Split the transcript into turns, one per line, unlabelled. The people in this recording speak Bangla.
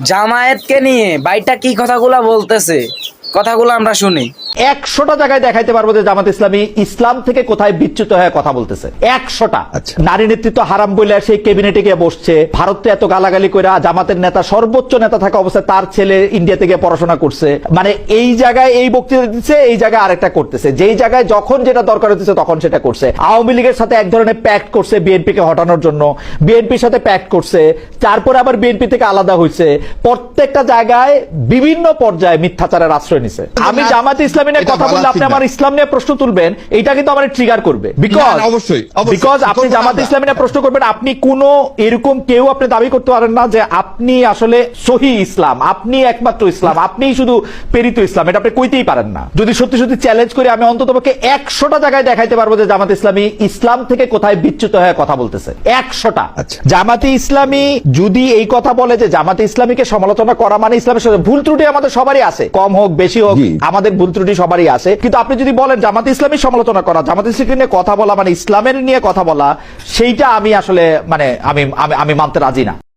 জামায়াতকে নিয়ে বাইটা কি কথাগুলা বলতেছে, কথাগুলো আমরা শুনি।
100টা জায়গায় দেখাইতে পারবো যে জামাত ইসলামী ইসলাম থেকে কোথায় বিচ্যুত হয়ে কথা বলতেছে। 100টা। নারী নেতৃত্ব হারাম বলে সেই ক্যাবিনেটে গিয়ে বসছে, ভারতে এত গালাগালি করে জামাতের নেতা সর্বোচ্চ নেতা থাকা অবস্থায় তার ছেলে ইন্ডিয়াতে গিয়ে পড়াশোনা করছে, মানে এই জায়গায় এই বক্তৃতা দিচ্ছে, এই জায়গায় আরেকটা করতেছে, যেই জায়গায় যখন যেটা দরকার হচ্ছে তখন সেটা করছে। আওয়ামী লীগের সাথে এক ধরনের প্যাক্ট করছে বিএনপিকে হটানোর জন্য, বিএনপির সাথে প্যাক্ট করছে, তারপরে আবার বিএনপি থেকে আলাদা হয়েছে। প্রত্যেকটা জায়গায় বিভিন্ন পর্যায়ে মিথ্যাচারের আশ্রয় নিছে। আমি জামাত ইসলামী নিয়ে কথা বললে আপনি আমার ইসলাম নিয়ে প্রশ্ন তুলবেন, এটা কিন্তু আমার ট্রিগার করবে। বিকজ আপনি জামাত ইসলামী নিয়ে প্রশ্ন করবেন, আপনি কোন এরকম কেউ আপনি দাবি করতে পারেন না যে আপনি আসলে সহি ইসলাম, আপনি একমাত্র ইসলাম, আপনি শুধু প্রেরিত ইসলাম, এটা আপনি কইতেই পারেন না। যদি সত্যি সত্যি চ্যালেঞ্জ করে আমি অন্ততপক্ষে 100টা জায়গায় দেখাইতে পারবো যে জামাত ইসলামী ইসলাম থেকে কোথায় বিচ্যুত হয়ে কথা বলতেছে। 100টা। জামাতে ইসলামী যদি এই কথা বলে যে জামাতে ইসলামীকে সমালোচনা করা মানে ইসলামের সাথে ভুল ত্রুটি আমাদের সবারই আছে, কম হোক বেশি হোক আমাদের ভুল ত্রুটি সবারই আছে, কিন্তু আপনি যদি বলেন জামাত ইসলামী সমালোচনা করা, জামাত ইসলামী নিয়ে কথা বলা মানে ইসলামের নিয়ে কথা বলা, সেইটা আমি আসলে মানে আমি মানতে রাজি না।